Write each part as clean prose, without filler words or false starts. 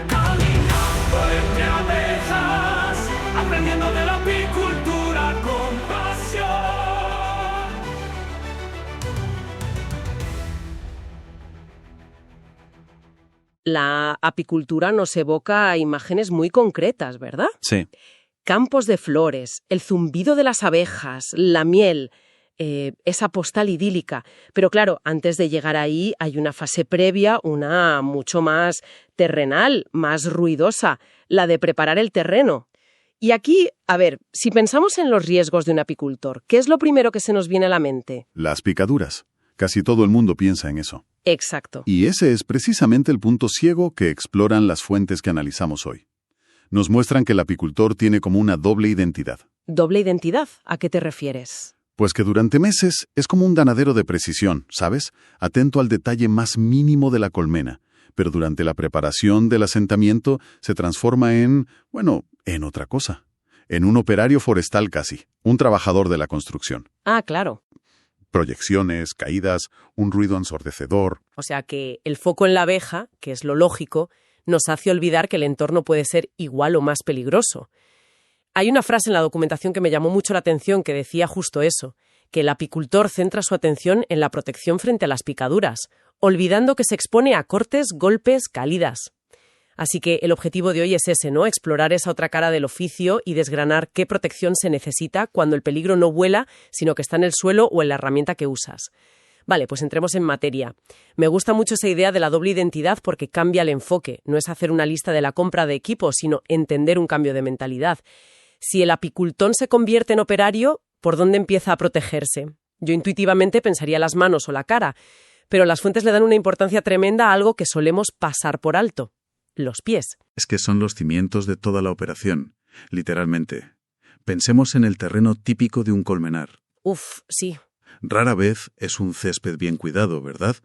Caminando entre abejas, aprendiendo de la apicultura con pasión. La apicultura nos evoca imágenes muy concretas, ¿verdad? Sí. Campos de flores, el zumbido de las abejas, la miel, esa postal idílica. Pero claro, antes de llegar ahí hay una fase previa, una mucho más terrenal, más ruidosa, la de preparar el terreno. Y aquí, a ver, si pensamos en los riesgos de un apicultor, ¿qué es lo primero que se nos viene a la mente? Las picaduras. Casi todo el mundo piensa en eso. Exacto. Y ese es precisamente el punto ciego que exploran las fuentes que analizamos hoy. Nos muestran que el apicultor tiene como una doble identidad. ¿Doble identidad? ¿A qué te refieres? Pues que durante meses es como un ganadero de precisión, ¿sabes? Atento al detalle más mínimo de la colmena. Pero durante la preparación del asentamiento se transforma en otra cosa. En un operario forestal casi, un trabajador de la construcción. Ah, claro. Proyecciones, caídas, un ruido ensordecedor. O sea que el foco en la abeja, que es lo lógico, nos hace olvidar que el entorno puede ser igual o más peligroso. Hay una frase en la documentación que me llamó mucho la atención que decía justo eso, que el apicultor centra su atención en la protección frente a las picaduras, olvidando que se expone a cortes, golpes, caídas. Así que el objetivo de hoy es ese, ¿no? Explorar esa otra cara del oficio y desgranar qué protección se necesita cuando el peligro no vuela, sino que está en el suelo o en la herramienta que usas. Vale, pues entremos en materia. Me gusta mucho esa idea de la doble identidad porque cambia el enfoque. No es hacer una lista de la compra de equipo, sino entender un cambio de mentalidad. Si el apicultón se convierte en operario, ¿por dónde empieza a protegerse? Yo intuitivamente pensaría las manos o la cara, pero las fuentes le dan una importancia tremenda a algo que solemos pasar por alto: los pies. Es que son los cimientos de toda la operación, literalmente. Pensemos en el terreno típico de un colmenar. Uf, sí. Rara vez es un césped bien cuidado, ¿verdad?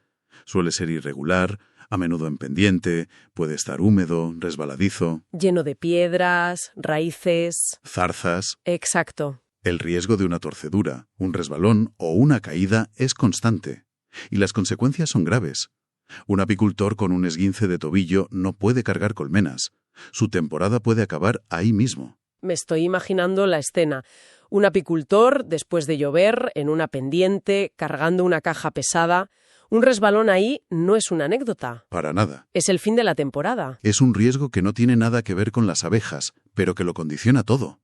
Suele ser irregular, a menudo en pendiente, puede estar húmedo, resbaladizo. Lleno de piedras, raíces. Zarzas. Exacto. El riesgo de una torcedura, un resbalón o una caída es constante. Y las consecuencias son graves. Un apicultor con un esguince de tobillo no puede cargar colmenas. Su temporada puede acabar ahí mismo. Me estoy imaginando la escena. Un apicultor, después de llover, en una pendiente, cargando una caja pesada. Un resbalón ahí no es una anécdota. Para nada. Es el fin de la temporada. Es un riesgo que no tiene nada que ver con las abejas, pero que lo condiciona todo.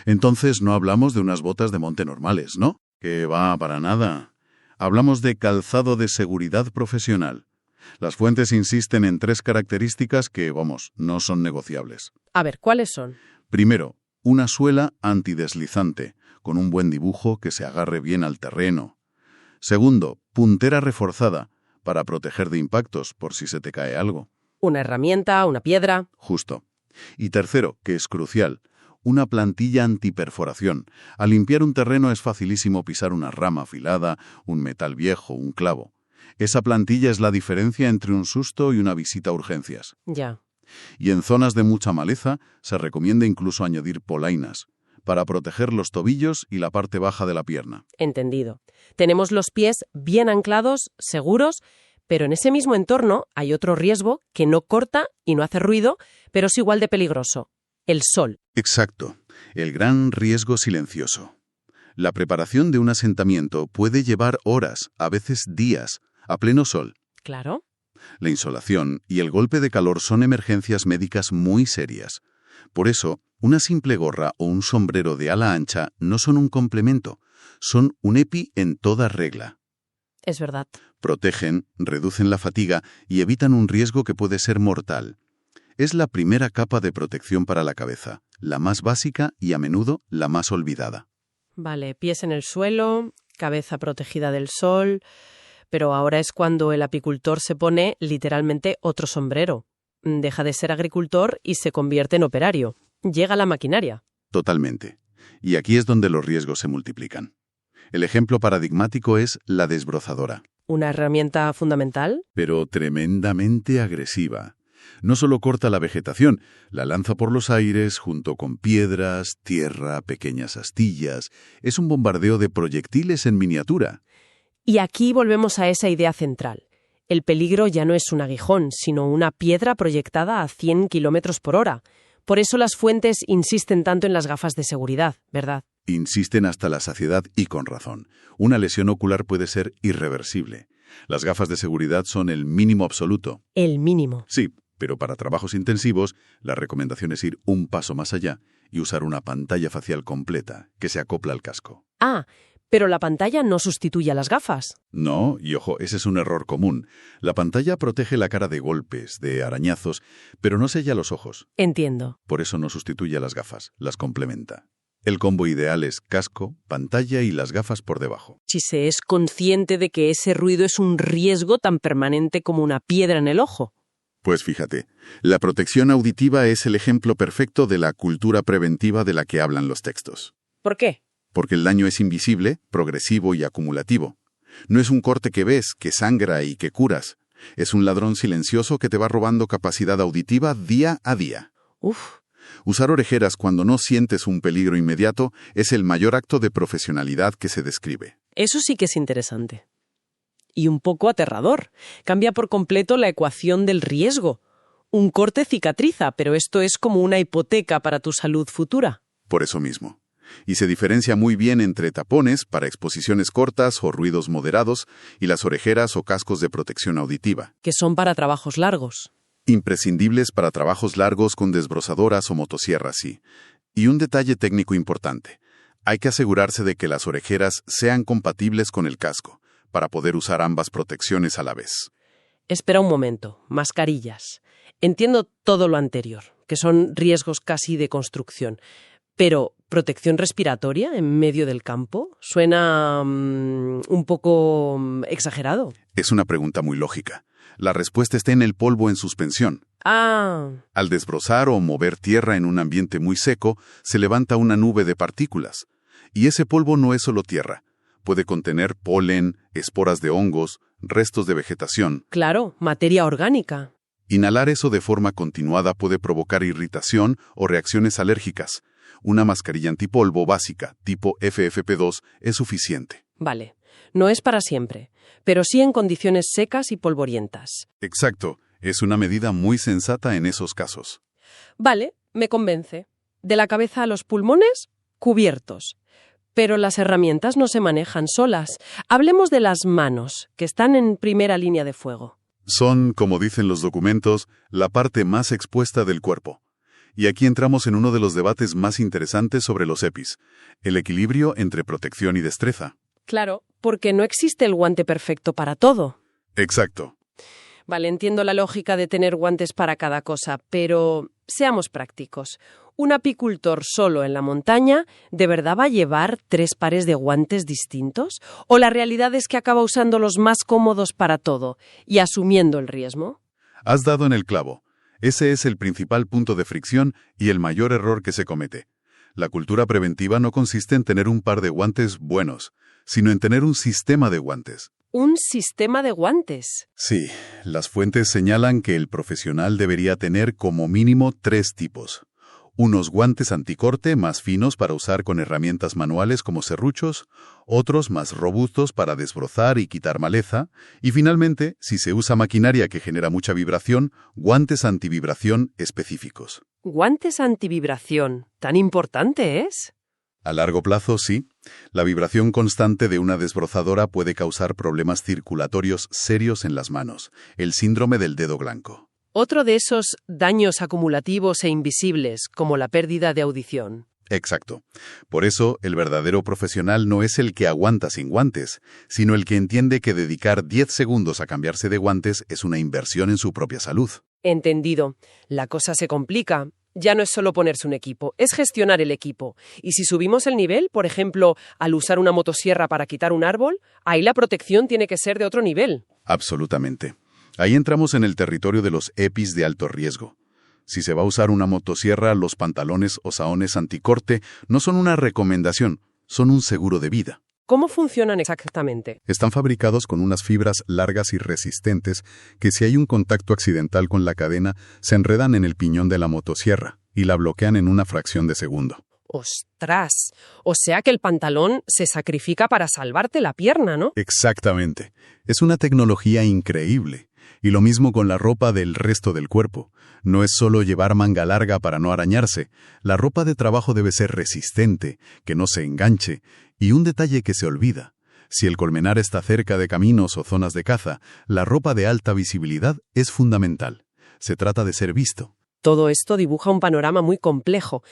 Entonces no hablamos de unas botas de monte normales, ¿no? Que va, para nada. Hablamos de calzado de seguridad profesional. Las fuentes insisten en 3 características que, no son negociables. A ver, ¿cuáles son? Primero, una suela antideslizante, con un buen dibujo que se agarre bien al terreno. Segundo, puntera reforzada, para proteger de impactos por si se te cae algo. Una herramienta, una piedra. Justo. Y tercero, que es crucial, una plantilla antiperforación. Al limpiar un terreno es facilísimo pisar una rama afilada, un metal viejo, un clavo. Esa plantilla es la diferencia entre un susto y una visita a urgencias. Ya. Y en zonas de mucha maleza se recomienda incluso añadir polainas, para proteger los tobillos y la parte baja de la pierna. Entendido. Tenemos los pies bien anclados, seguros, pero en ese mismo entorno hay otro riesgo que no corta y no hace ruido, pero es igual de peligroso: el sol. Exacto. El gran riesgo silencioso. La preparación de un asentamiento puede llevar horas, a veces días, a pleno sol. Claro. La insolación y el golpe de calor son emergencias médicas muy serias. Por eso, una simple gorra o un sombrero de ala ancha no son un complemento, son un EPI en toda regla. Es verdad. Protegen, reducen la fatiga y evitan un riesgo que puede ser mortal. Es la primera capa de protección para la cabeza, la más básica y a menudo la más olvidada. Vale, pies en el suelo, cabeza protegida del sol. Pero ahora es cuando el apicultor se pone literalmente otro sombrero. Deja de ser agricultor y se convierte en operario. Llega la maquinaria. Totalmente. Y aquí es donde los riesgos se multiplican. El ejemplo paradigmático es la desbrozadora. ¿Una herramienta fundamental? Pero tremendamente agresiva. No solo corta la vegetación, la lanza por los aires junto con piedras, tierra, pequeñas astillas. Es un bombardeo de proyectiles en miniatura. Y aquí volvemos a esa idea central. El peligro ya no es un aguijón, sino una piedra proyectada a 100 kilómetros por hora. Por eso las fuentes insisten tanto en las gafas de seguridad, ¿verdad? Insisten hasta la saciedad y con razón. Una lesión ocular puede ser irreversible. Las gafas de seguridad son el mínimo absoluto. El mínimo. Sí, pero para trabajos intensivos, la recomendación es ir un paso más allá y usar una pantalla facial completa que se acopla al casco. Ah, pero la pantalla no sustituye a las gafas. No, y ojo, ese es un error común. La pantalla protege la cara de golpes, de arañazos, pero no sella los ojos. Entiendo. Por eso no sustituye a las gafas, las complementa. El combo ideal es casco, pantalla y las gafas por debajo. Si se es consciente de que ese ruido es un riesgo tan permanente como una piedra en el ojo. Pues fíjate, la protección auditiva es el ejemplo perfecto de la cultura preventiva de la que hablan los textos. ¿Por qué? Porque el daño es invisible, progresivo y acumulativo. No es un corte que ves, que sangra y que curas. Es un ladrón silencioso que te va robando capacidad auditiva día a día. Uf. Usar orejeras cuando no sientes un peligro inmediato es el mayor acto de profesionalidad que se describe. Eso sí que es interesante. Y un poco aterrador. Cambia por completo la ecuación del riesgo. Un corte cicatriza, pero esto es como una hipoteca para tu salud futura. Por eso mismo. Y se diferencia muy bien entre tapones para exposiciones cortas o ruidos moderados y las orejeras o cascos de protección auditiva. Que son para trabajos largos. Imprescindibles para trabajos largos con desbrozadoras o motosierras, sí. Y un detalle técnico importante. Hay que asegurarse de que las orejeras sean compatibles con el casco, para poder usar ambas protecciones a la vez. Espera un momento. Mascarillas. Entiendo todo lo anterior, que son riesgos casi de construcción. Pero, ¿protección respiratoria en medio del campo? Suena un poco exagerado. Es una pregunta muy lógica. La respuesta está en el polvo en suspensión. Ah. Al desbrozar o mover tierra en un ambiente muy seco, se levanta una nube de partículas. Y ese polvo no es solo tierra. Puede contener polen, esporas de hongos, restos de vegetación. Claro, materia orgánica. Inhalar eso de forma continuada puede provocar irritación o reacciones alérgicas. Una mascarilla antipolvo básica, tipo FFP2, es suficiente. Vale. No es para siempre, pero sí en condiciones secas y polvorientas. Exacto. Es una medida muy sensata en esos casos. Vale, me convence. De la cabeza a los pulmones, cubiertos. Pero las herramientas no se manejan solas. Hablemos de las manos, que están en primera línea de fuego. Son, como dicen los documentos, la parte más expuesta del cuerpo. Y aquí entramos en uno de los debates más interesantes sobre los EPIs, el equilibrio entre protección y destreza. Claro, porque no existe el guante perfecto para todo. Exacto. Vale, entiendo la lógica de tener guantes para cada cosa, pero seamos prácticos. ¿Un apicultor solo en la montaña de verdad va a llevar 3 pares de guantes distintos? ¿O la realidad es que acaba usando los más cómodos para todo y asumiendo el riesgo? Has dado en el clavo. Ese es el principal punto de fricción y el mayor error que se comete. La cultura preventiva no consiste en tener un par de guantes buenos, sino en tener un sistema de guantes. ¿Un sistema de guantes? Sí, las fuentes señalan que el profesional debería tener como mínimo 3 tipos. Unos guantes anticorte más finos para usar con herramientas manuales como serruchos, otros más robustos para desbrozar y quitar maleza, y finalmente, si se usa maquinaria que genera mucha vibración, guantes antivibración específicos. ¿Guantes antivibración? ¿Tan importante es? A largo plazo, sí. La vibración constante de una desbrozadora puede causar problemas circulatorios serios en las manos, el síndrome del dedo blanco. Otro de esos daños acumulativos e invisibles, como la pérdida de audición. Exacto. Por eso, el verdadero profesional no es el que aguanta sin guantes, sino el que entiende que dedicar 10 segundos a cambiarse de guantes es una inversión en su propia salud. Entendido. La cosa se complica. Ya no es solo ponerse un equipo, es gestionar el equipo. Y si subimos el nivel, por ejemplo, al usar una motosierra para quitar un árbol, ahí la protección tiene que ser de otro nivel. Absolutamente. Ahí entramos en el territorio de los EPIs de alto riesgo. Si se va a usar una motosierra, los pantalones o saones anticorte no son una recomendación, son un seguro de vida. ¿Cómo funcionan exactamente? Están fabricados con unas fibras largas y resistentes que si hay un contacto accidental con la cadena, se enredan en el piñón de la motosierra y la bloquean en una fracción de segundo. ¡Ostras! O sea que el pantalón se sacrifica para salvarte la pierna, ¿no? Exactamente. Es una tecnología increíble. Y lo mismo con la ropa del resto del cuerpo. No es solo llevar manga larga para no arañarse. La ropa de trabajo debe ser resistente, que no se enganche. Y un detalle que se olvida. Si el colmenar está cerca de caminos o zonas de caza, la ropa de alta visibilidad es fundamental. Se trata de ser visto. Todo esto dibuja un panorama muy complejo.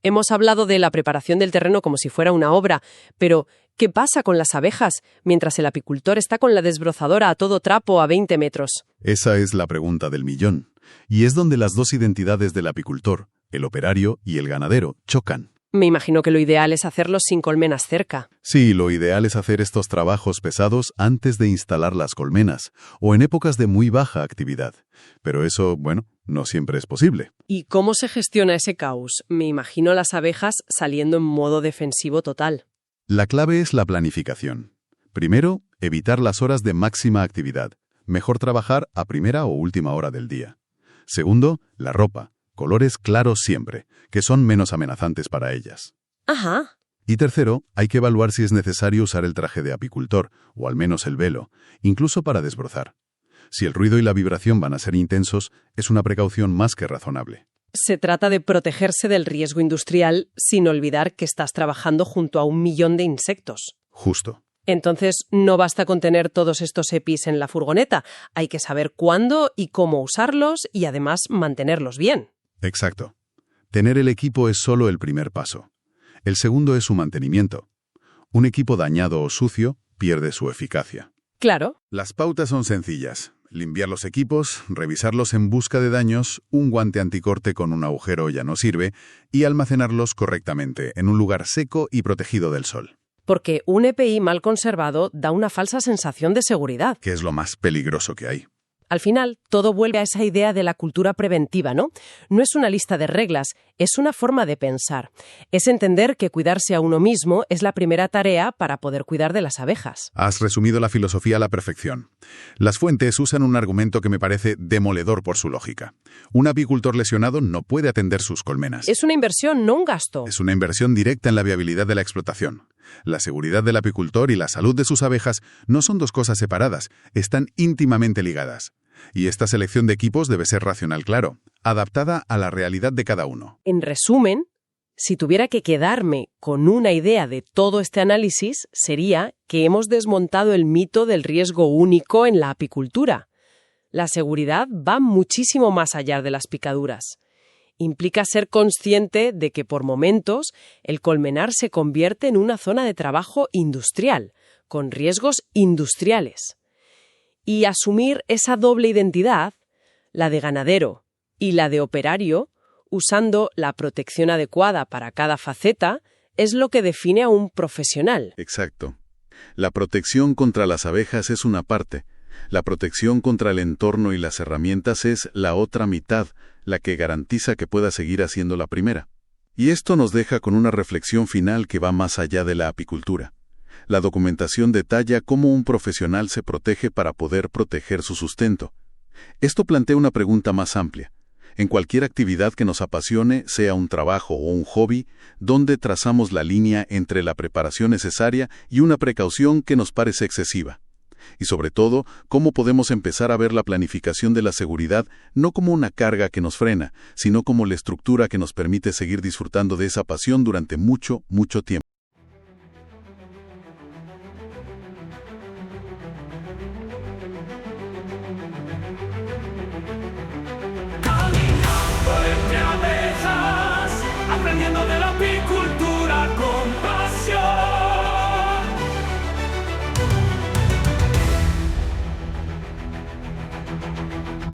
Hemos hablado de la preparación del terreno como si fuera una obra, pero ¿qué pasa con las abejas mientras el apicultor está con la desbrozadora a todo trapo a 20 metros? Esa es la pregunta del millón. Y es donde las dos identidades del apicultor, el operario y el ganadero, chocan. Me imagino que lo ideal es hacerlos sin colmenas cerca. Sí, lo ideal es hacer estos trabajos pesados antes de instalar las colmenas, o en épocas de muy baja actividad. Pero eso, no siempre es posible. ¿Y cómo se gestiona ese caos? Me imagino las abejas saliendo en modo defensivo total. La clave es la planificación. Primero, evitar las horas de máxima actividad. Mejor trabajar a primera o última hora del día. Segundo, la ropa. Colores claros siempre, que son menos amenazantes para ellas. Ajá. Y tercero, hay que evaluar si es necesario usar el traje de apicultor, o al menos el velo, incluso para desbrozar. Si el ruido y la vibración van a ser intensos, es una precaución más que razonable. Se trata de protegerse del riesgo industrial sin olvidar que estás trabajando junto a 1 millón de insectos. Justo. Entonces, no basta con tener todos estos EPIs en la furgoneta. Hay que saber cuándo y cómo usarlos y además mantenerlos bien. Exacto. Tener el equipo es solo el primer paso. El segundo es su mantenimiento. Un equipo dañado o sucio pierde su eficacia. Claro. Las pautas son sencillas. Limpiar los equipos, revisarlos en busca de daños, un guante anticorte con un agujero ya no sirve, y almacenarlos correctamente en un lugar seco y protegido del sol. Porque un EPI mal conservado da una falsa sensación de seguridad. Que es lo más peligroso que hay. Al final, todo vuelve a esa idea de la cultura preventiva, ¿no? No es una lista de reglas, es una forma de pensar. Es entender que cuidarse a uno mismo es la primera tarea para poder cuidar de las abejas. Has resumido la filosofía a la perfección. Las fuentes usan un argumento que me parece demoledor por su lógica. Un apicultor lesionado no puede atender sus colmenas. Es una inversión, no un gasto. Es una inversión directa en la viabilidad de la explotación. La seguridad del apicultor y la salud de sus abejas no son dos cosas separadas, están íntimamente ligadas. Y esta selección de equipos debe ser racional, claro, adaptada a la realidad de cada uno. En resumen, si tuviera que quedarme con una idea de todo este análisis, sería que hemos desmontado el mito del riesgo único en la apicultura. La seguridad va muchísimo más allá de las picaduras. Implica ser consciente de que por momentos el colmenar se convierte en una zona de trabajo industrial, con riesgos industriales. Y asumir esa doble identidad, la de ganadero y la de operario, usando la protección adecuada para cada faceta, es lo que define a un profesional. Exacto. La protección contra las abejas es una parte. La protección contra el entorno y las herramientas es la otra mitad, la que garantiza que pueda seguir haciendo la primera. Y esto nos deja con una reflexión final que va más allá de la apicultura. La documentación detalla cómo un profesional se protege para poder proteger su sustento. Esto plantea una pregunta más amplia. En cualquier actividad que nos apasione, sea un trabajo o un hobby, ¿dónde trazamos la línea entre la preparación necesaria y una precaución que nos parece excesiva? Y sobre todo, ¿cómo podemos empezar a ver la planificación de la seguridad no como una carga que nos frena, sino como la estructura que nos permite seguir disfrutando de esa pasión durante mucho, mucho tiempo?